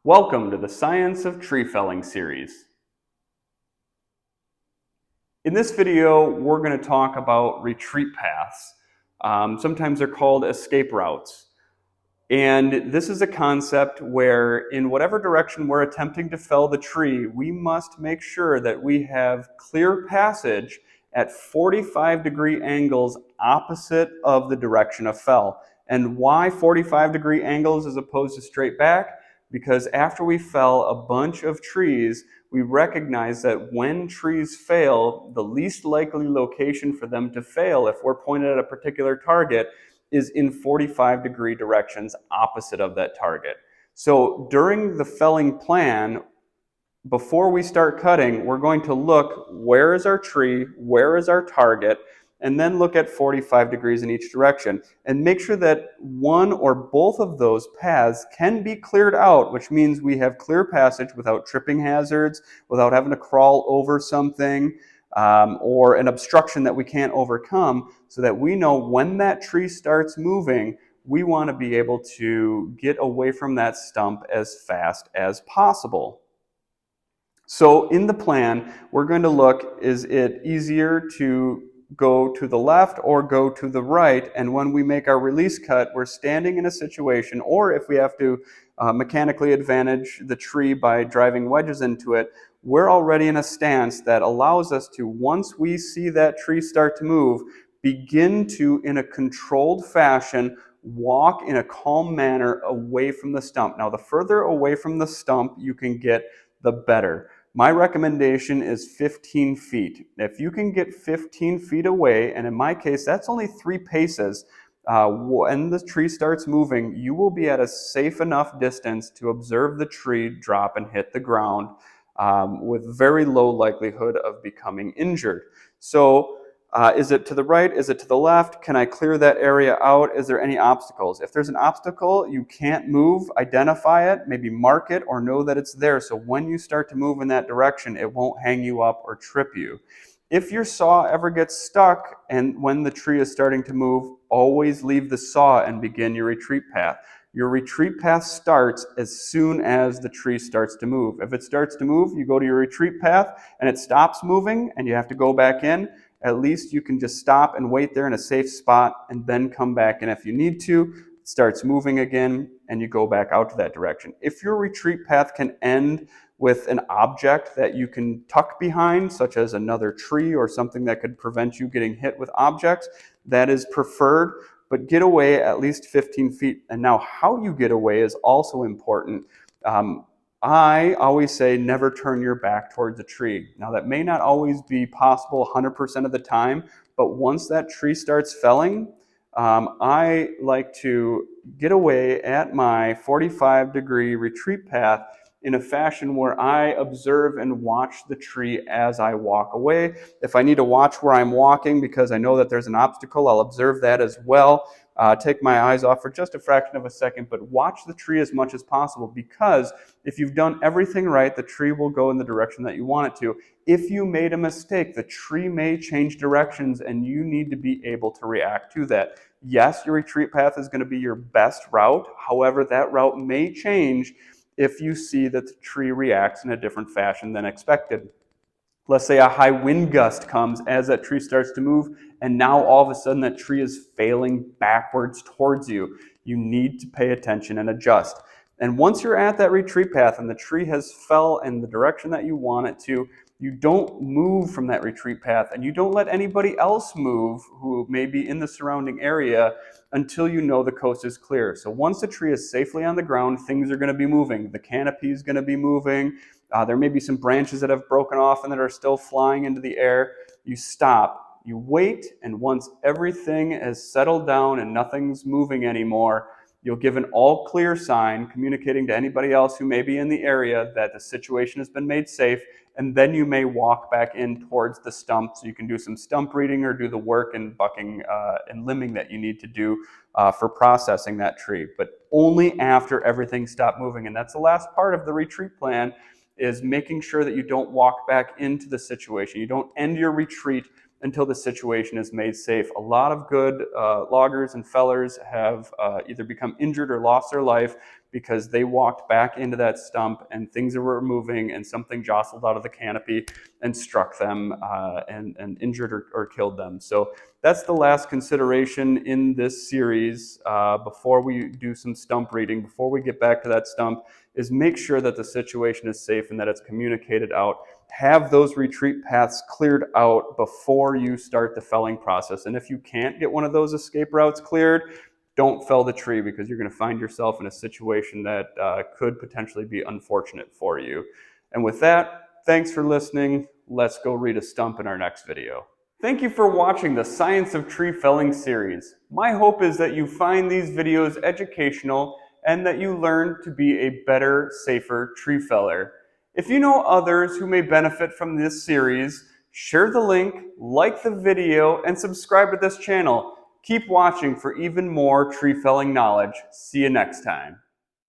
Welcome to the Science of Tree Felling series. In this video, we're going to talk about retreat paths. Sometimes they're called escape routes. And this is a concept where in whatever direction we're attempting to fell the tree, we must make sure that we have clear passage at 45-degree angles opposite of the direction of fell. And why 45-degree angles as opposed to straight back? Because after we fell a bunch of trees, we recognize that when trees fail, the least likely location for them to fail, if we're pointed at a particular target, is in 45-degree directions opposite of that target. So during the felling plan, before we start cutting, we're going to look, where is our tree, where is our target, and then look at 45 degrees in each direction and make sure that one or both of those paths can be cleared out, which means we have clear passage without tripping hazards, without having to crawl over something, or an obstruction that we can't overcome, so that we know when that tree starts moving, we want to be able to get away from that stump as fast as possible. So in the plan, we're going to look, is it easier to go to the left or go to the right? And when we make our release cut, we're standing in a situation, or if we have to mechanically advantage the tree by driving wedges into it, we're already in a stance that allows us to, once we see that tree start to move, begin to, in a controlled fashion, walk in a calm manner away from the stump. Now, the further away from the stump you can get, the better. My recommendation is 15 feet. If you can get 15 feet away, and in my case, that's only 3 paces, when the tree starts moving, you will be at a safe enough distance to observe the tree drop and hit the ground with very low likelihood of becoming injured. So is it to the right? Is it to the left? Can I clear that area out? Is there any obstacles? If there's an obstacle you can't move, identify it, maybe mark it, or know that it's there. So when you start to move in that direction, it won't hang you up or trip you. If your saw ever gets stuck and when the tree is starting to move, always leave the saw and begin your retreat path. Your retreat path starts as soon as the tree starts to move. If it starts to move, you go to your retreat path and it stops moving and you have to go back in, at least you can just stop and wait there in a safe spot and then come back. And if you need to, it starts moving again and you go back out to that direction. If your retreat path can end with an object that you can tuck behind, such as another tree or something that could prevent you getting hit with objects, that is preferred, but get away at least 15 feet. And now how you get away is also important. I always say never turn your back towards a tree. Now that may not always be possible 100% of the time, but once that tree starts felling, I like to get away at my 45-degree retreat path in a fashion where I observe and watch the tree as I walk away. If I need to watch where I'm walking because I know that there's an obstacle, I'll observe that as well. Take my eyes off for just a fraction of a second, but watch the tree as much as possible, because if you've done everything right, the tree will go in the direction that you want it to. If you made a mistake, the tree may change directions and you need to be able to react to that. Yes, your retreat path is going to be your best route. However, that route may change if you see that the tree reacts in a different fashion than expected. Let's say a high wind gust comes as that tree starts to move, and now all of a sudden that tree is failing backwards towards you. You need to pay attention and adjust. And once you're at that retreat path and the tree has fell in the direction that you want it to, you don't move from that retreat path, and you don't let anybody else move who may be in the surrounding area until you know the coast is clear. So once the tree is safely on the ground, things are going to be moving. The canopy is going to be moving. There may be some branches that have broken off and that are still flying into the air. You stop, you wait, and once everything has settled down and nothing's moving anymore, you'll give an all clear sign communicating to anybody else who may be in the area that the situation has been made safe, and then you may walk back in towards the stump so you can do some stump reading or do the work and bucking and limbing that you need to do for processing that tree, but only after everything stopped moving. And that's the last part of the retreat plan, is making sure that you don't walk back into the situation. You don't end your retreat until the situation is made safe. A lot of good loggers and fellers have either become injured or lost their life because they walked back into that stump and things were moving and something jostled out of the canopy and struck them and injured or killed them. So that's the last consideration in this series before we do some stump reading, before we get back to that stump, is make sure that the situation is safe and that it's communicated out. Have those retreat paths cleared out before you start the felling process. And if you can't get one of those escape routes cleared, don't fell the tree, because you're going to find yourself in a situation that could potentially be unfortunate for you. And with that, thanks for listening. Let's go read a stump in our next video. Thank you for watching the Science of Tree Felling series. My hope is that you find these videos educational and that you learn to be a better, safer tree feller. If you know others who may benefit from this series, share the link, like the video, and subscribe to this channel. Keep watching for even more tree felling knowledge. See you next time.